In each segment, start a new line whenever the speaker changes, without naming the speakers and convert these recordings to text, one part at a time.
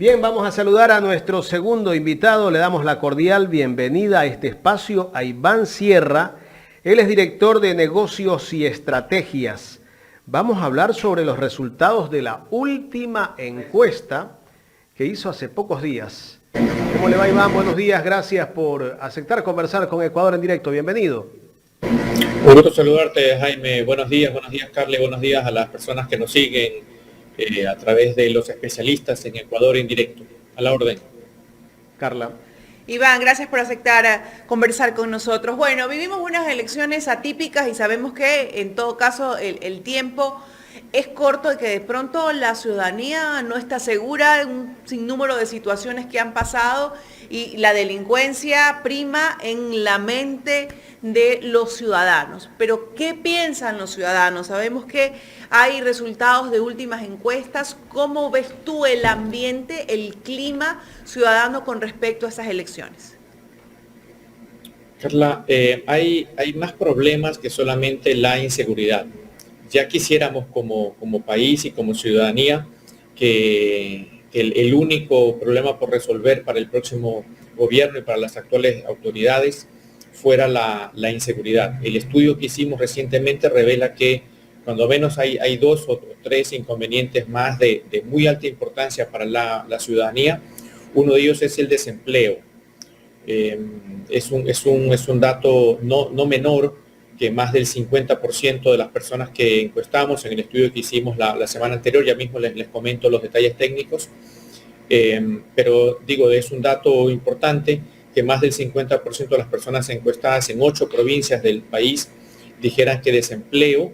Bien, vamos a saludar a nuestro segundo invitado. Le damos la cordial bienvenida a este espacio a Iván Sierra. Él es director de negocios y estrategias. Vamos a hablar sobre los resultados de la última encuesta que hizo hace pocos días. ¿Cómo le va, Iván? Buenos días, gracias por aceptar conversar con Ecuador en directo. Bienvenido.
Un gusto saludarte, Jaime. Buenos días, Carle. Buenos días a las personas que nos siguen a través de los especialistas en Ecuador en directo. A la orden.
Carla.
Iván, gracias por aceptar conversar con nosotros. Bueno, vivimos unas elecciones atípicas y sabemos que en todo caso el tiempo es corto y que de pronto la ciudadanía no está segura en un sinnúmero de situaciones que han pasado y la delincuencia prima en la mente de los ciudadanos. Pero, ¿qué piensan los ciudadanos? Sabemos que hay resultados de últimas encuestas. ¿Cómo ves tú el ambiente, el clima ciudadano con respecto a esas elecciones?
Carla, hay más problemas que solamente la inseguridad. Ya quisiéramos como país y como ciudadanía que el único problema por resolver para el próximo gobierno y para las actuales autoridades fuera la inseguridad. El estudio que hicimos recientemente revela que cuando menos hay dos o tres inconvenientes más de muy alta importancia para la ciudadanía. Uno de ellos es el desempleo. Es un dato no menor, que más del 50% de las personas que encuestamos en el estudio que hicimos la semana anterior, ya mismo les comento los detalles técnicos, pero digo, es un dato importante que más del 50% de las personas encuestadas en 8 provincias del país dijeran que desempleo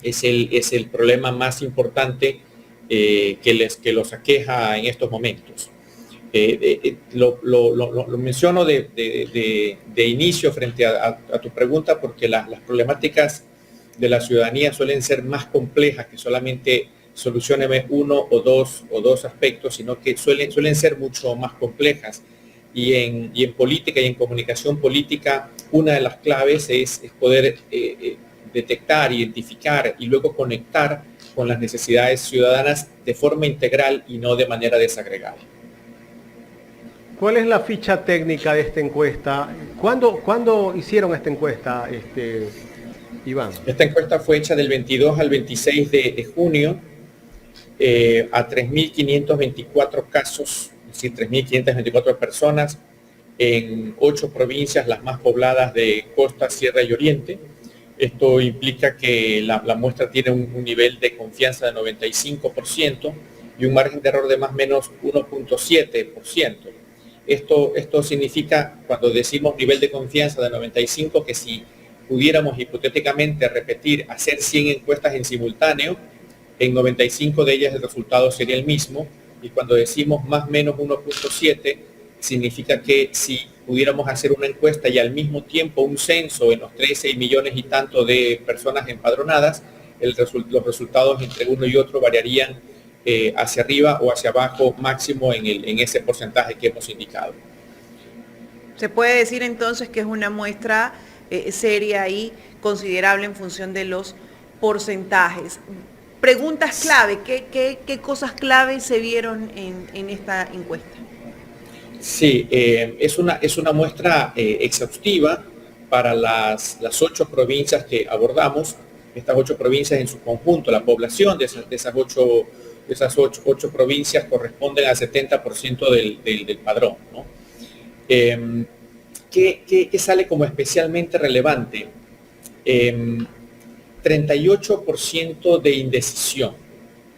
es el problema más importante que los aqueja en estos momentos. Lo menciono de inicio frente a tu pregunta porque las problemáticas de la ciudadanía suelen ser más complejas que solamente solucioneme uno o dos aspectos, sino que suelen ser mucho más complejas. Y en política y en comunicación política, una de las claves es poder detectar, identificar y luego conectar con las necesidades ciudadanas de forma integral y no de manera desagregada.
¿Cuál es la ficha técnica de esta encuesta? ¿Cuándo hicieron esta encuesta, Iván?
Esta encuesta fue hecha del 22 al 26 de junio a 3.524 casos, es decir, 3.524 personas en 8 provincias, las más pobladas de Costa, Sierra y Oriente. Esto implica que la muestra tiene un nivel de confianza de 95% y un margen de error de más o menos 1.7%. Esto significa, cuando decimos nivel de confianza de 95, que si pudiéramos hipotéticamente hacer 100 encuestas en simultáneo, en 95 de ellas el resultado sería el mismo, y cuando decimos más o menos 1.7, significa que si pudiéramos hacer una encuesta y al mismo tiempo un censo en los 13 millones y tanto de personas empadronadas, los resultados entre uno y otro variarían hacia arriba o hacia abajo, máximo en ese porcentaje que hemos indicado.
Se puede decir entonces que es una muestra seria y considerable en función de los porcentajes. Preguntas clave, ¿qué cosas clave se vieron en esta encuesta?
Sí, es una muestra exhaustiva para las 8 provincias que abordamos. Estas 8 provincias en su conjunto, la población de esas ocho provincias corresponden al 70% del padrón, ¿no? ¿Qué sale como especialmente relevante? 38% de indecisión,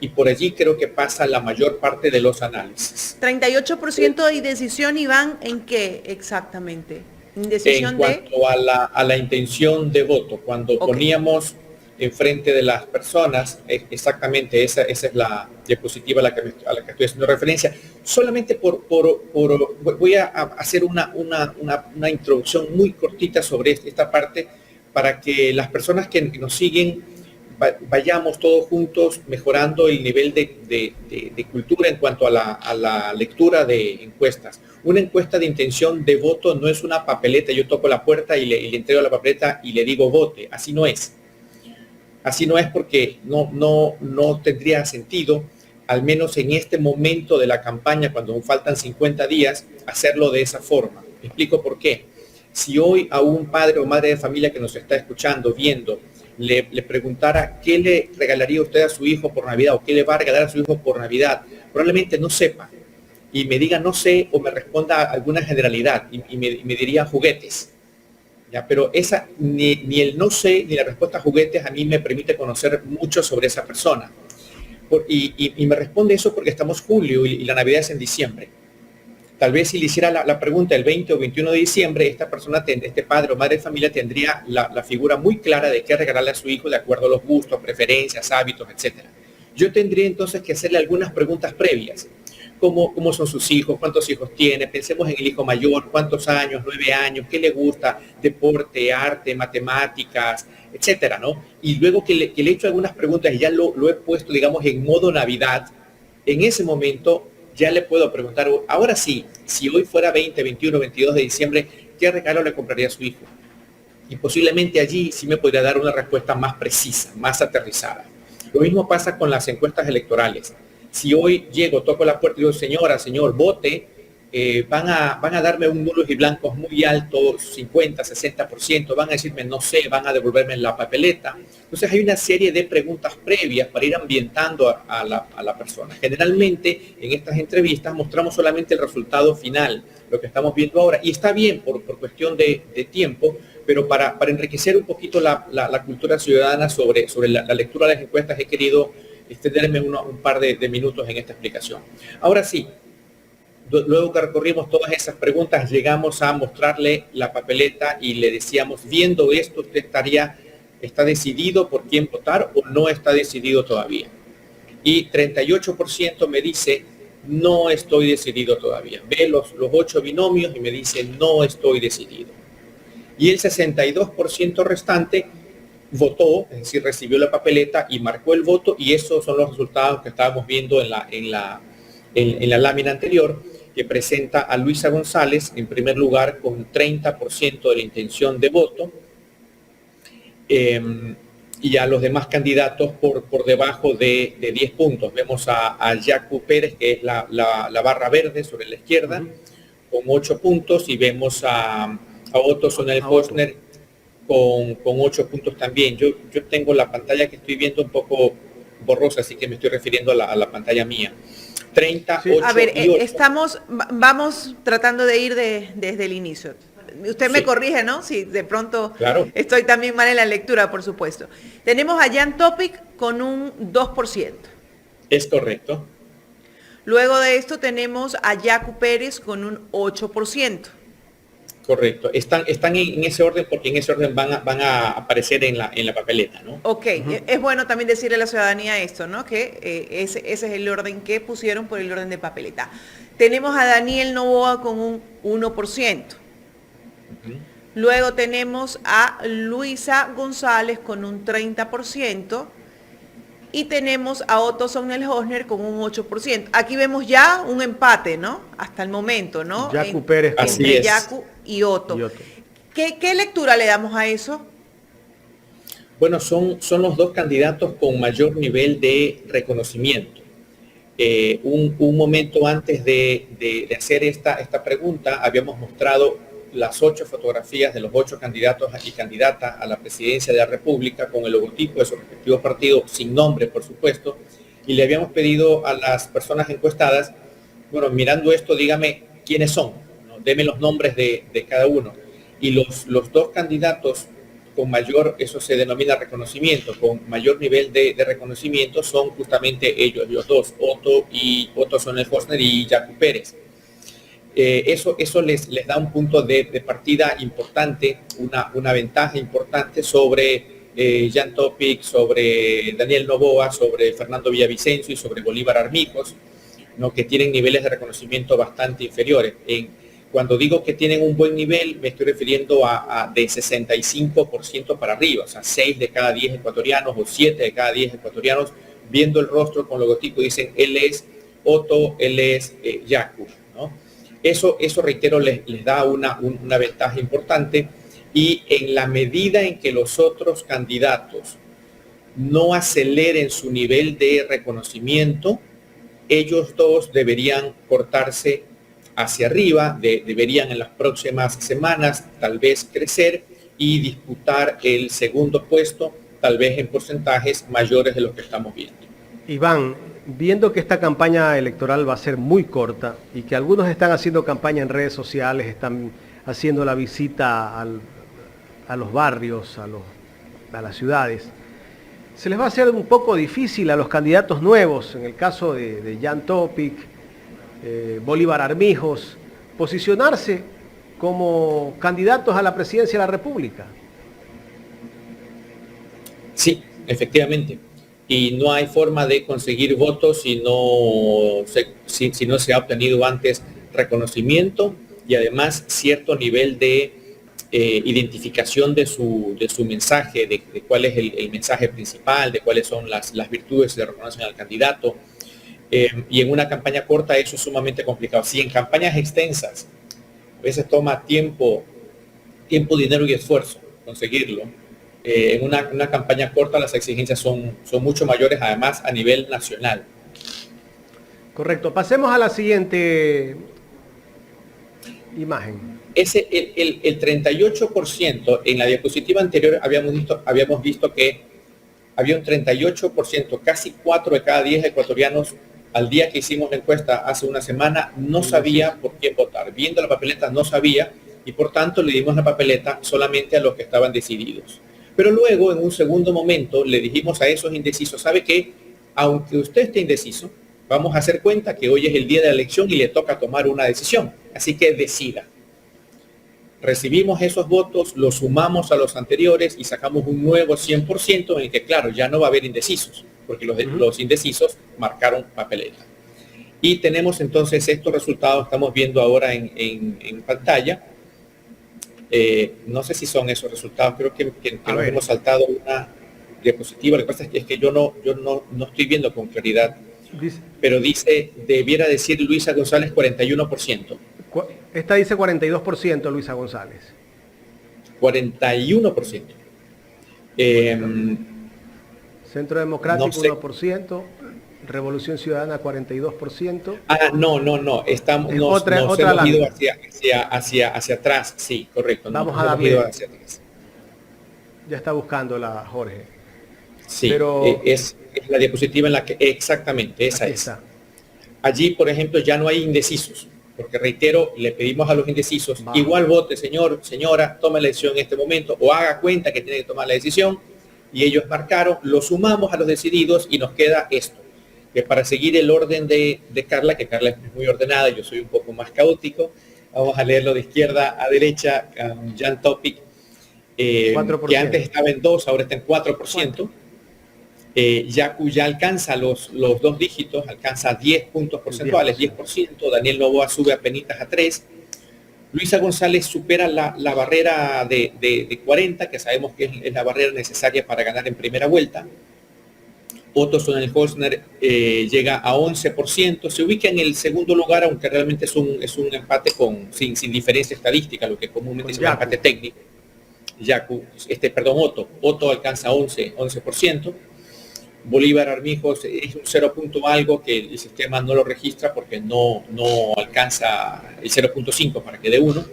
y por allí creo que pasa la mayor parte de los análisis.
38% de indecisión, Iván, ¿en qué exactamente?
¿Indecisión en cuanto a la intención de voto, cuando poníamos enfrente de las personas, exactamente esa es la diapositiva a la que estoy haciendo referencia. Solamente voy a hacer una introducción muy cortita sobre esta parte para que las personas que nos siguen vayamos todos juntos mejorando el nivel de cultura en cuanto a la lectura de encuestas. Una encuesta de intención de voto no es una papeleta, yo toco la puerta y le entrego la papeleta y le digo vote, así no es. Así no es, porque no tendría sentido al menos en este momento de la campaña, cuando faltan 50 días, hacerlo de esa forma. Me explico por qué. Si hoy a un padre o madre de familia que nos está escuchando, viendo, le preguntara qué le regalaría usted a su hijo por Navidad o qué le va a regalar a su hijo por Navidad, probablemente no sepa y me diga no sé o me responda alguna generalidad y me diría juguetes. ¿Ya? Pero esa, ni el no sé ni la respuesta juguetes a mí me permite conocer mucho sobre esa persona. Y me responde eso porque estamos julio y la Navidad es en diciembre. Tal vez si le hiciera la pregunta el 20 o 21 de diciembre, esta persona, este padre o madre de familia tendría la figura muy clara de qué regalarle a su hijo de acuerdo a los gustos, preferencias, hábitos, etc. Yo tendría entonces que hacerle algunas preguntas previas. ¿Cómo son sus hijos? ¿Cuántos hijos tiene? Pensemos en el hijo mayor, ¿cuántos años? 9 años, ¿qué le gusta? Deporte, arte, matemáticas, etcétera, ¿no? Y luego que le he hecho algunas preguntas y ya lo he puesto, digamos, en modo Navidad, en ese momento ya le puedo preguntar, ahora sí, si hoy fuera 20, 21, 22 de diciembre, ¿qué regalo le compraría a su hijo? Y posiblemente allí sí me podría dar una respuesta más precisa, más aterrizada. Lo mismo pasa con las encuestas electorales. Si hoy llego, toco la puerta y digo, señora, señor, vote, van a darme un nulos y blancos muy alto, 50, 60%, van a decirme no sé, van a devolverme la papeleta. Entonces hay una serie de preguntas previas para ir ambientando a la persona. Generalmente en estas entrevistas mostramos solamente el resultado final, lo que estamos viendo ahora, y está bien por cuestión de tiempo, pero para enriquecer un poquito la cultura ciudadana sobre la lectura de las encuestas he querido extenderme un par de minutos en esta explicación. Ahora sí, luego que recorrimos todas esas preguntas, llegamos a mostrarle la papeleta y le decíamos, viendo esto, usted está decidido por quién votar o no está decidido todavía. Y 38% me dice, no estoy decidido todavía. Ve los 8 binomios y me dice, no estoy decidido. Y el 62% restante votó, es decir, recibió la papeleta y marcó el voto, y esos son los resultados que estábamos viendo en la lámina anterior, que presenta a Luisa González en primer lugar con 30% de la intención de voto, y a los demás candidatos por debajo de 10 puntos. Vemos a Yacu Pérez, que es la barra verde sobre la izquierda, con 8 puntos, y vemos a Otto Sonnenhösner con 8 puntos también. Yo tengo la pantalla que estoy viendo un poco borrosa, así que me estoy refiriendo a la pantalla mía. 30, sí. 8
a ver,
y 8.
Vamos tratando de ir desde el inicio. Usted me corrige, ¿no? Si de pronto estoy también mal en la lectura, por supuesto. Tenemos a Jan Topic con un 2%.
Es correcto.
Luego de esto tenemos a Yacu Pérez con un 8%.
Correcto. Están en ese orden porque en ese orden van a aparecer en la papeleta, ¿no?
Ok. Es bueno también decirle a la ciudadanía esto, ¿no? Que ese es el orden que pusieron por el orden de papeleta. Tenemos a Daniel Novoa con un 1%. Luego tenemos a Luisa González con un 30%. Y tenemos a Otto Sonnenhösner con un 8%. Aquí vemos ya un empate, ¿no? Hasta el momento, ¿no?
Yacu Pérez.
Entre Yacu y Otto. ¿Qué lectura le damos a eso?
Bueno, son los dos candidatos con mayor nivel de reconocimiento. Un momento antes de hacer esta pregunta, habíamos mostrado las 8 fotografías de los 8 candidatos y candidatas a la presidencia de la República con el logotipo de su respectivo partido, sin nombre, por supuesto, y le habíamos pedido a las personas encuestadas, bueno, mirando esto, dígame quiénes son, ¿no? Deme los nombres de cada uno. Y los 2 candidatos con mayor, eso se denomina reconocimiento, con mayor nivel de reconocimiento son justamente ellos, los dos, Otto Sonnenhösner y Yacu Pérez. Eso les da un punto de partida importante, una ventaja importante sobre Jan Topic, sobre Daniel Novoa, sobre Fernando Villavicencio y sobre Bolívar Armijos, ¿no? Que tienen niveles de reconocimiento bastante inferiores. Cuando digo que tienen un buen nivel, me estoy refiriendo a de 65% para arriba, o sea, 6 de cada 10 ecuatorianos o 7 de cada 10 ecuatorianos, viendo el rostro con logotipo, dicen, él es Otto, él es Yacu, ¿no? Eso reitero, les da una ventaja importante, y en la medida en que los otros candidatos no aceleren su nivel de reconocimiento, ellos dos deberían cortarse hacia arriba, deberían en las próximas semanas tal vez crecer y disputar el segundo puesto, tal vez en porcentajes mayores de los que estamos viendo.
Iván, viendo que esta campaña electoral va a ser muy corta y que algunos están haciendo campaña en redes sociales, están haciendo la visita a los barrios, a las ciudades, se les va a hacer un poco difícil a los candidatos nuevos, en el caso de Jan Topic, Bolívar Armijos, posicionarse como candidatos a la presidencia de la República.
Sí, efectivamente. Y no hay forma de conseguir votos si no se ha obtenido antes reconocimiento y además cierto nivel de identificación de su mensaje, de cuál es el mensaje principal, de cuáles son las virtudes que se reconocen al candidato. Y en una campaña corta eso es sumamente complicado. Si en campañas extensas a veces toma tiempo, dinero y esfuerzo conseguirlo, en una campaña corta las exigencias son mucho mayores, además a nivel nacional.
Correcto. Pasemos a la siguiente imagen.
El 38%, en la diapositiva anterior habíamos visto que había un 38%, casi 4 de cada 10 ecuatorianos al día que hicimos la encuesta hace una semana no sabía por quién votar. Viendo la papeleta no sabía y por tanto le dimos la papeleta solamente a los que estaban decididos. Pero luego, en un segundo momento, le dijimos a esos indecisos, ¿sabe qué? Aunque usted esté indeciso, vamos a hacer cuenta que hoy es el día de la elección y le toca tomar una decisión. Así que decida. Recibimos esos votos, los sumamos a los anteriores y sacamos un nuevo 100% en el que, claro, ya no va a haber indecisos, porque los indecisos marcaron papeleta. Y tenemos entonces estos resultados, estamos viendo ahora en pantalla. No sé si son esos resultados, creo que nos hemos saltado una diapositiva. Lo que pasa es que yo no estoy viendo con claridad, pero debiera decir Luisa González 41%.
Esta dice 42% Luisa González.
41%.
Centro Democrático
no sé.
1%, Revolución Ciudadana 42%.
No, estamos nos hemos ido hacia atrás, sí, correcto.
Vamos a darle. Ya está buscándola Jorge.
Sí, pero es la diapositiva en la que exactamente esa es. Está. Allí, por ejemplo, ya no hay indecisos, porque reitero, le pedimos a los indecisos, igual vote, señor, señora, tome la decisión en este momento o haga cuenta que tiene que tomar la decisión, y ellos marcaron, lo sumamos a los decididos y nos queda esto, que para seguir el orden de Carla, que Carla es muy ordenada, yo soy un poco más caótico, vamos a leerlo de izquierda a derecha. Jan Topic, que antes estaba en 2, ahora está en 4%. Yacu ya alcanza los 2 dígitos, alcanza 10 puntos porcentuales, 10%. Daniel Noboa sube apenas a 3. Luisa González supera la barrera de 40, que sabemos que es la barrera necesaria para ganar en primera vuelta. Otto Sonnenholzner llega a 11%, se ubica en el segundo lugar, aunque realmente es un empate sin diferencia estadística, lo que comúnmente se llama empate técnico. Otto alcanza 11%. Bolívar Armijos es un 0 punto algo que el sistema no lo registra porque no alcanza el 0.5 para que dé 1.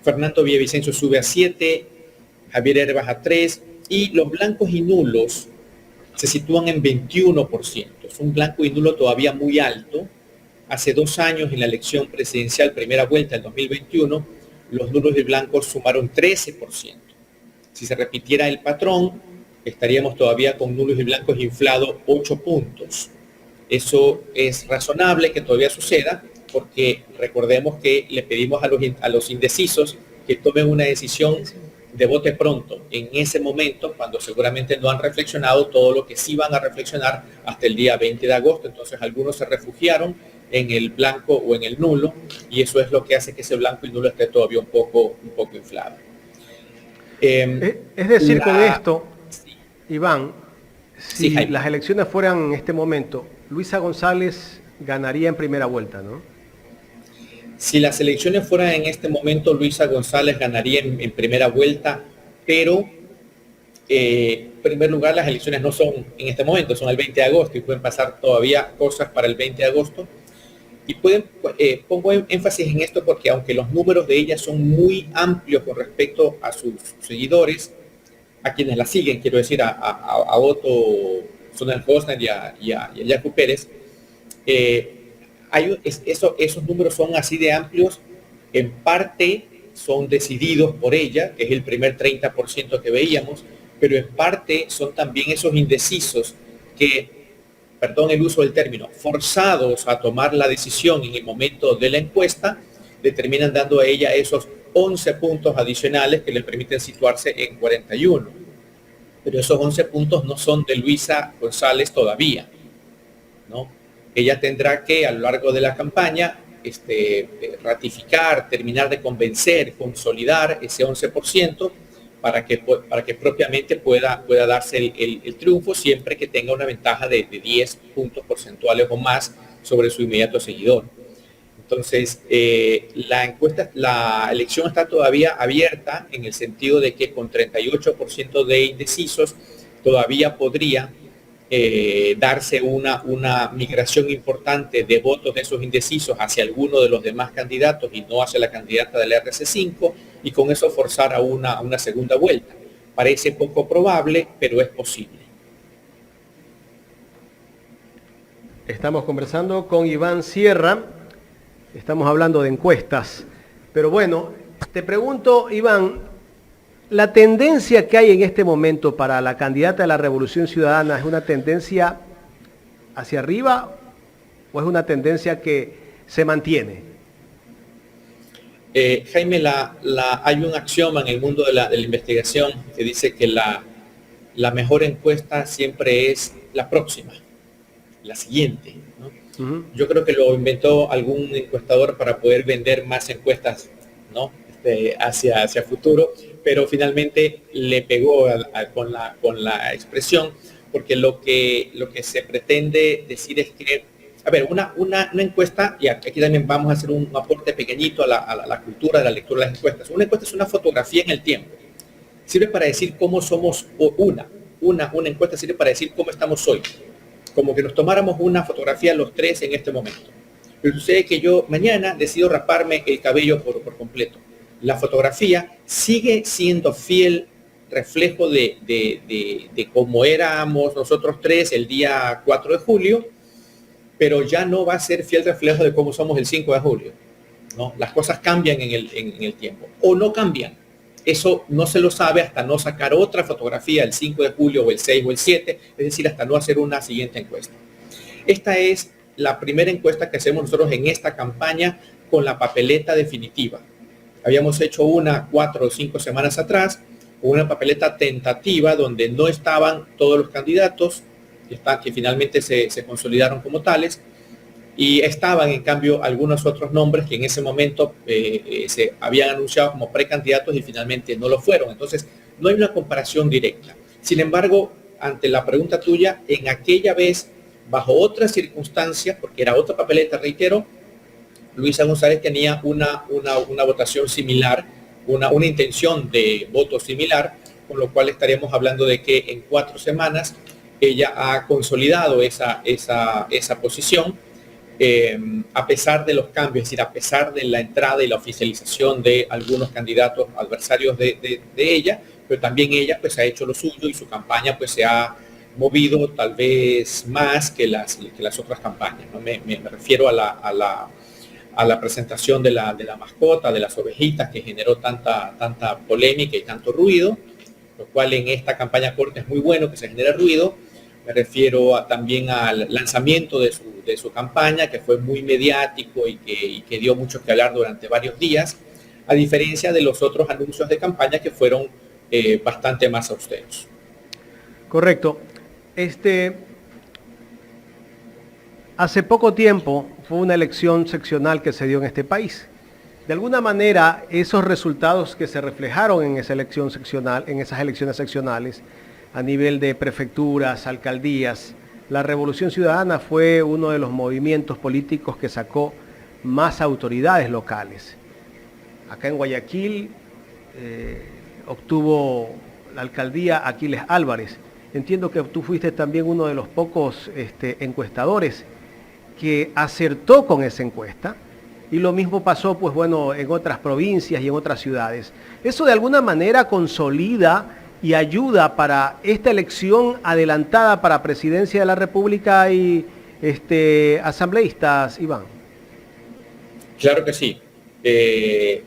Fernando Villavicencio sube a 7, Javier Herbas a 3 y los blancos y nulos se sitúan en 21%. Es un blanco y nulo todavía muy alto. Hace 2 años en la elección presidencial primera vuelta del 2021, los nulos y blancos sumaron 13%. Si se repitiera el patrón, estaríamos todavía con nulos y blancos inflados 8 puntos. Eso es razonable que todavía suceda porque recordemos que le pedimos a los indecisos que tomen una decisión de vote pronto, en ese momento, cuando seguramente no han reflexionado todo lo que sí van a reflexionar hasta el día 20 de agosto. Entonces algunos se refugiaron en el blanco o en el nulo y eso es lo que hace que ese blanco y nulo esté todavía un poco inflado.
Es decir, con esto, Iván, si las elecciones fueran en este momento, Luisa González ganaría en primera vuelta, ¿no?
Si las elecciones fueran en este momento, Luisa González ganaría en primera vuelta, pero En primer lugar, las elecciones no son en este momento, son el 20 de agosto y pueden pasar todavía cosas para el 20 de agosto. Y pongo énfasis en esto porque aunque los números de ella son muy amplios con respecto a sus seguidores, a quienes la siguen, quiero decir, a Otto Sonnenhösner y a Yacu Pérez, esos números son así de amplios, en parte son decididos por ella, que es el primer 30% que veíamos, pero en parte son también esos indecisos que, perdón el uso del término, forzados a tomar la decisión en el momento de la encuesta, le terminan dando a ella esos 11 puntos adicionales que le permiten situarse en 41. Pero esos 11 puntos no son de Luisa González todavía, ¿no? Ella tendrá que, a lo largo de la campaña, ratificar, terminar de convencer, consolidar ese 11% para que propiamente pueda darse el triunfo, siempre que tenga una ventaja de 10 puntos porcentuales o más sobre su inmediato seguidor. Entonces, la elección está todavía abierta en el sentido de que con 38% de indecisos todavía podría darse una migración importante de votos de esos indecisos hacia alguno de los demás candidatos y no hacia la candidata del RC5, y con eso forzar a una segunda vuelta. Parece poco probable, pero es posible.
Estamos conversando con Iván Sierra, estamos hablando de encuestas, pero bueno, te pregunto, Iván, la tendencia que hay en este momento para la candidata de la Revolución Ciudadana, ¿es una tendencia hacia arriba o es una tendencia que se mantiene?
Jaime, hay un axioma en el mundo de la investigación que dice que la mejor encuesta siempre es la próxima, la siguiente, ¿no? Uh-huh. Yo creo que lo inventó algún encuestador para poder vender más encuestas, ¿no? hacia futuro, pero finalmente le pegó con la expresión, porque lo que se pretende decir es que, a ver, una encuesta, y aquí también vamos a hacer un aporte pequeñito a la cultura de la lectura de las encuestas. Una encuesta es una fotografía en el tiempo. Sirve para decir cómo somos, una encuesta sirve para decir cómo estamos hoy. Como que nos tomáramos una fotografía los tres en este momento. Pero sucede que yo mañana decido raparme el cabello por completo. La fotografía sigue siendo fiel reflejo de cómo éramos nosotros tres el día 4 de julio, pero ya no va a ser fiel reflejo de cómo somos el 5 de julio, ¿no? Las cosas cambian en el tiempo, o no cambian. Eso no se lo sabe hasta no sacar otra fotografía el 5 de julio o el 6 o el 7, es decir, hasta no hacer una siguiente encuesta. Esta es la primera encuesta que hacemos nosotros en esta campaña con la papeleta definitiva. Habíamos hecho una 4 o 5 semanas atrás, una papeleta tentativa donde no estaban todos los candidatos, que finalmente se consolidaron como tales, y estaban en cambio algunos otros nombres que en ese momento se habían anunciado como precandidatos y finalmente no lo fueron. Entonces, no hay una comparación directa. Sin embargo, ante la pregunta tuya, en aquella vez, bajo otras circunstancias, porque era otra papeleta, reitero, Luisa González tenía una votación similar, una intención de voto similar, con lo cual estaríamos hablando de que en 4 semanas ella ha consolidado esa posición, a pesar de los cambios, es decir, a pesar de la entrada y la oficialización de algunos candidatos adversarios de ella, pero también ella pues ha hecho lo suyo y su campaña pues se ha movido tal vez más que las otras campañas, ¿no? Me refiero a la presentación de la mascota, de las ovejitas, que generó tanta polémica y tanto ruido, lo cual en esta campaña corta es muy bueno que se genere ruido. Me refiero también al lanzamiento de su campaña, que fue muy mediático y que dio mucho que hablar durante varios días, a diferencia de los otros anuncios de campaña que fueron bastante más austeros.
Correcto. Hace poco tiempo fue una elección seccional que se dio en este país. De alguna manera, esos resultados que se reflejaron en esa elección seccional, en esas elecciones seccionales, a nivel de prefecturas, alcaldías, la Revolución Ciudadana fue uno de los movimientos políticos que sacó más autoridades locales. Acá en Guayaquil obtuvo la alcaldía Aquiles Álvarez. Entiendo que tú fuiste también uno de los pocos encuestadores que acertó con esa encuesta, y lo mismo pasó, pues bueno, en otras provincias y en otras ciudades. Eso de alguna manera consolida y ayuda para esta elección adelantada para presidencia de la República y asambleístas, Iván.
Claro que sí.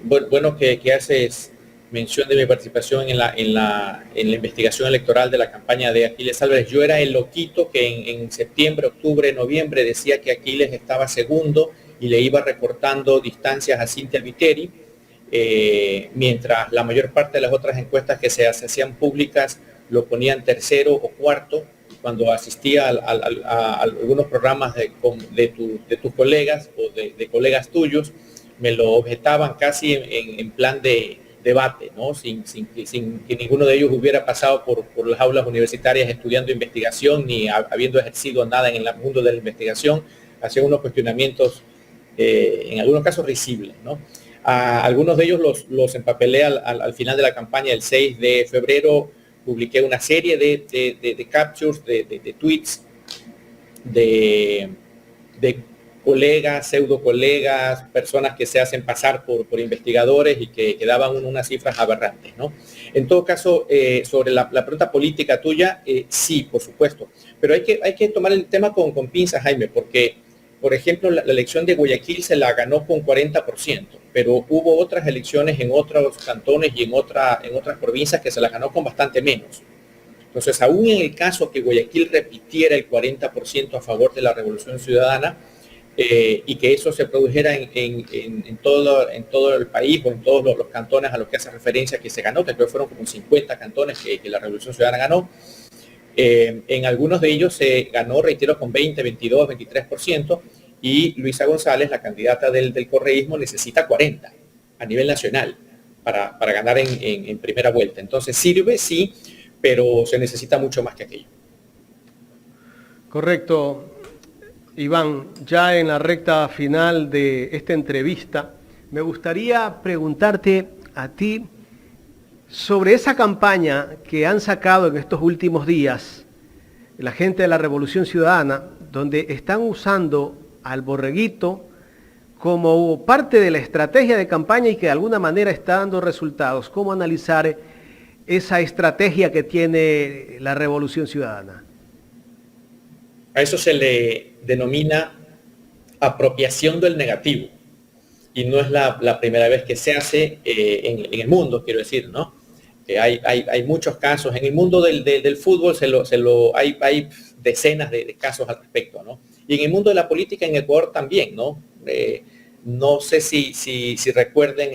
Bueno que haces mención de mi participación en la investigación electoral de la campaña de Aquiles Álvarez. Yo era el loquito que en septiembre, octubre, noviembre decía que Aquiles estaba segundo y le iba recortando distancias a Cynthia Viteri, mientras la mayor parte de las otras encuestas que se hacían públicas lo ponían tercero o cuarto. Cuando asistía a algunos programas de tus colegas o de colegas tuyos, me lo objetaban casi en plan de debate, ¿no? Sin que ninguno de ellos hubiera pasado por las aulas universitarias estudiando investigación ni habiendo ejercido nada en el mundo de la investigación. Hacían unos cuestionamientos, en algunos casos risibles, ¿no? A algunos de ellos los empapelé al final de la campaña. El 6 de febrero publiqué una serie de captures, de tweets de colegas, pseudo colegas, personas que se hacen pasar por investigadores y que daban unas cifras aberrantes, ¿no? En todo caso, sobre la pregunta política tuya, sí, por supuesto, pero hay que tomar el tema con pinzas, Jaime, porque, por ejemplo, la elección de Guayaquil se la ganó con 40%, pero hubo otras elecciones en otros cantones y en otras provincias que se las ganó con bastante menos. Entonces, aún en el caso que Guayaquil repitiera el 40% a favor de la Revolución Ciudadana, y que eso se produjera en todo el país o en todos los cantones a los que hace referencia que se ganó, que creo que fueron como 50 cantones que la Revolución Ciudadana ganó. En algunos de ellos se ganó, reitero, con 20, 22, 23%, y Luisa González, la candidata del correísmo, necesita 40 a nivel nacional para ganar en primera vuelta. Entonces sirve, sí, pero se necesita mucho más que aquello.
Correcto. Iván, ya en la recta final de esta entrevista, me gustaría preguntarte a ti sobre esa campaña que han sacado en estos últimos días la gente de la Revolución Ciudadana, donde están usando al borreguito como parte de la estrategia de campaña y que de alguna manera está dando resultados. ¿Cómo analizar esa estrategia que tiene la Revolución Ciudadana?
A eso se le denomina apropiación del negativo. Y no es la primera vez que se hace en el mundo, quiero decir, ¿no? Hay muchos casos. En el mundo del fútbol hay decenas de casos al respecto, ¿no? Y en el mundo de la política en Ecuador también, ¿no? No sé si recuerden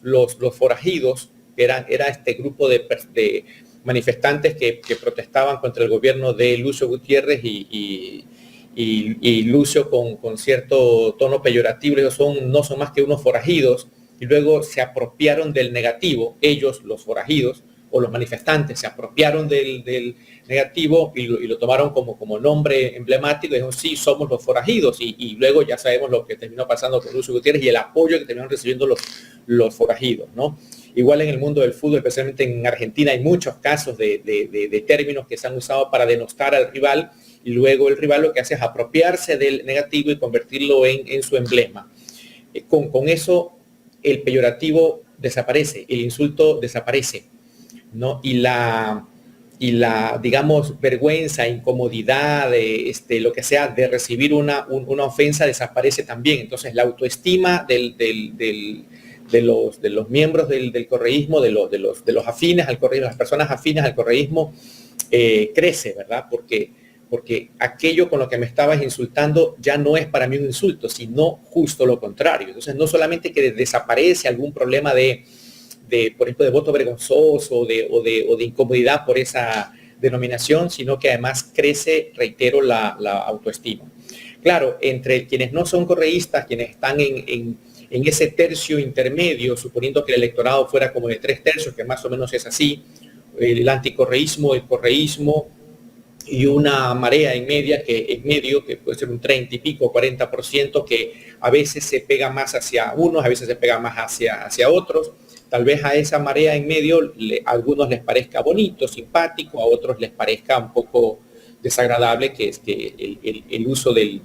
los forajidos, que era este grupo de manifestantes que protestaban contra el gobierno de Lucio Gutiérrez y Lucio con cierto tono peyorativo, ellos no son más que unos forajidos, y luego se apropiaron del negativo, ellos, los forajidos, o los manifestantes, se apropiaron del negativo y lo tomaron como nombre emblemático, y dijeron, sí, somos los forajidos, y luego ya sabemos lo que terminó pasando con Lucio Gutiérrez y el apoyo que terminaron recibiendo los forajidos, ¿no? Igual en el mundo del fútbol, especialmente en Argentina, hay muchos casos de términos que se han usado para denostar al rival, y luego el rival lo que hace es apropiarse del negativo y convertirlo en su emblema. Con eso el peyorativo desaparece, el insulto desaparece, ¿no? Y la digamos, vergüenza, incomodidad, lo que sea, de recibir una ofensa desaparece también. Entonces la autoestima de los miembros del correísmo, de los afines al correísmo, las personas afines al correísmo, crece, ¿verdad? Porque aquello con lo que me estabas insultando ya no es para mí un insulto, sino justo lo contrario. Entonces no solamente que desaparece algún problema por ejemplo, de voto vergonzoso o de incomodidad por esa denominación, sino que además crece, reitero, la autoestima. Claro, entre quienes no son correístas, quienes están en ese tercio intermedio, suponiendo que el electorado fuera como de 3/3, que más o menos es así, el anticorreísmo, el correísmo, y una marea en medio, que puede ser un 30 y pico, 40%, que a veces se pega más hacia unos, a veces se pega más hacia otros, Tal vez a esa marea en medio a algunos les parezca bonito, simpático, a otros les parezca un poco desagradable, que es que el uso del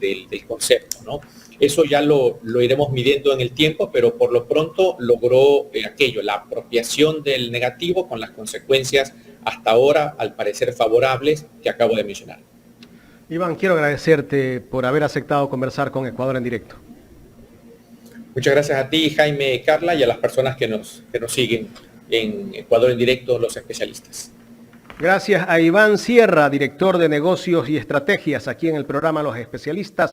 concepto, ¿no? Eso ya lo iremos midiendo en el tiempo, pero por lo pronto logró aquello, la apropiación del negativo con las consecuencias hasta ahora, al parecer favorables, que acabo de mencionar.
Iván, quiero agradecerte por haber aceptado conversar con Ecuador en directo.
Muchas gracias a ti, Jaime, Carla, y a las personas que nos siguen en Ecuador en directo, los especialistas.
Gracias a Iván Sierra, director de negocios y estrategias aquí en el programa Los Especialistas.